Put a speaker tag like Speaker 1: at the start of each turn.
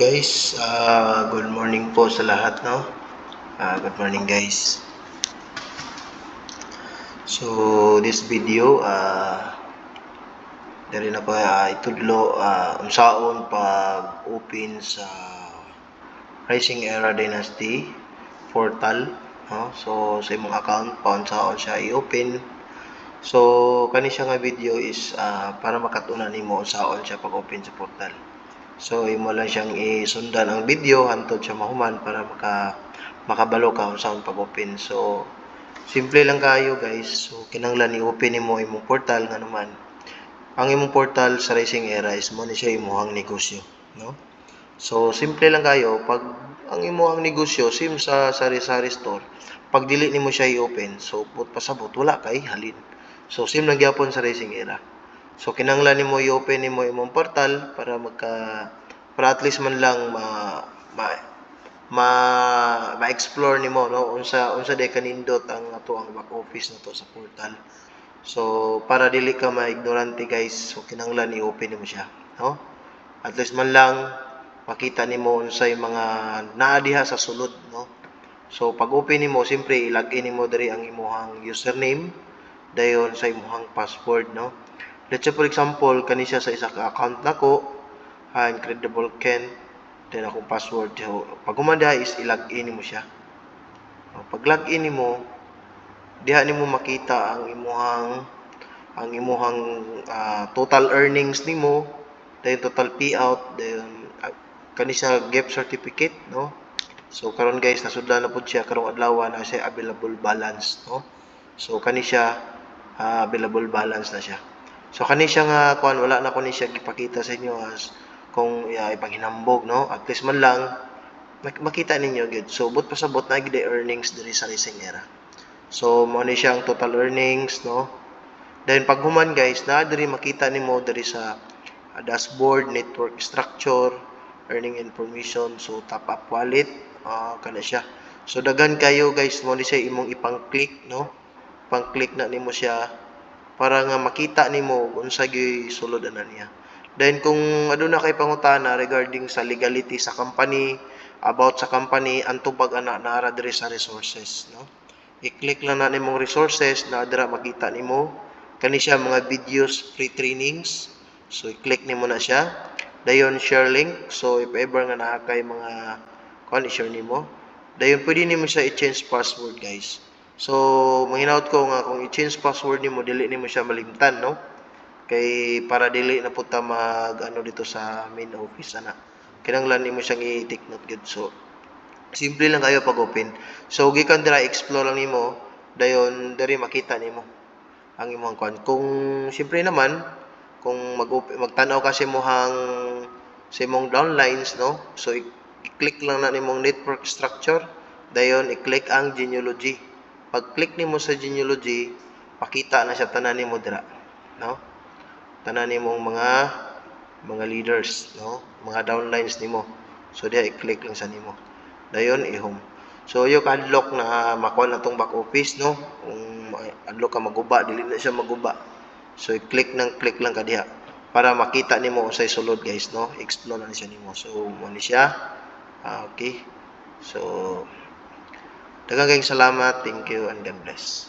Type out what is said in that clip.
Speaker 1: guys, good morning po sa lahat, no? Good morning guys. So this video, dali na ko itudlo unsaon pag open sa Rising Era Dynasty portal, no? So sa imong account paunsaon siya i-open. So kani siya nga video is para makatunan nimo unsaon siya pag open sa portal. So imo lang siyang isundan ang video hantod siya mahuman para makabalo ka kung saan pag-open. So simple lang kayo guys. So kinahanglan i-open nimo imong portal nga naman. Ang imong portal sa Rising Era is mo ni siya imong negosyo, no? So simple lang kayo pag ang imong negosyo sim sa sari-sari store, pag dili nimo siya i-open, so pasabot wala kay halin. So sim lang gyapon sa Rising Era. So kinahanglan nimo i-open nimo imong portal para at least man lang ma-explore nimo, no, unsa day kanindot ang ato ang back office nato sa portal. So para dili ka ma-ignorante guys, so kinahanglan i-open nimo siya, no? At least man lang makita nimo unsay mga naa diha sa sulod, no? So pag open nimo, siyempre i-login nimo diri ang imong username dayon sa imong password, no? Let's say for example, kani siya sa isa ka account nako, Incredible Ken, then akong password. So, pag humanda is i-login nimo siya. Pag login nimo, diha nimo makita ang imuhang total earnings nimo, then total payout, then kani siya gift certificate, no? So karon guys, nasudlan na pud siya karong adlaw na siya available balance, no? So kani siya available balance na siya. So kani siya nga kuan, wala na ko ni siya gipakita sa inyo as kung ipaghinambog, no? At least man lang makita ninyo gid. So but pasabot na gid earnings diri sa Rising Era. So mo ni siya ang total earnings, no? Then pag human guys, na diri makita nimo diri sa dashboard, network structure, earning information, so top up wallet, kana siya. So daghan kayo guys, mo ni siya imong ipang-click, no? Pang-click na nimo siya para nga makita nimo unsa gyud sulod ana niya. Then kung aduna kay pangutana regarding sa legality sa company, about sa company, antubag ana naara diri sa resources, no? I-click lang na nimong resources na dira makita nimo kani siya mga videos, free trainings. So i-click nimo na siya. Dayon share link. So if ever nga naa kay mga i-share nimo. Dayon pwede nimo siya i-change password guys. So, manghinaut ko nga kung i-change password nimo, dili nimo siya malimtan, no? Kay para dili na punta dito sa main office ana. Kinahanglan nimo siyang i-take note gud. So, simple lang kayo pag open. So, gikan dira explore lang nimo, dayon diri makita nimo ang imong kuan. Kung siyempre naman, kung magtanaw ka sa imong downlines, no? So, i-click lang na nimong network structure, dayon i-click ang genealogy. Pag-click nimo sa genealogy, pakita na siya tanan nimo dira, no? Tanan nimong mga leaders, no? Mga downlines nimo. So diha i-click lang sa nimo. Dayon i-home. So yung unlock na makuha na tong back office, no? Kung unlock ka maguba, dili na siya maguba. So i-click lang ka diha para makita nimo unsay sulod guys, no? Explore na siya nimo. So mo ni siya. Okay. So daghang salamat. Thank you and God bless.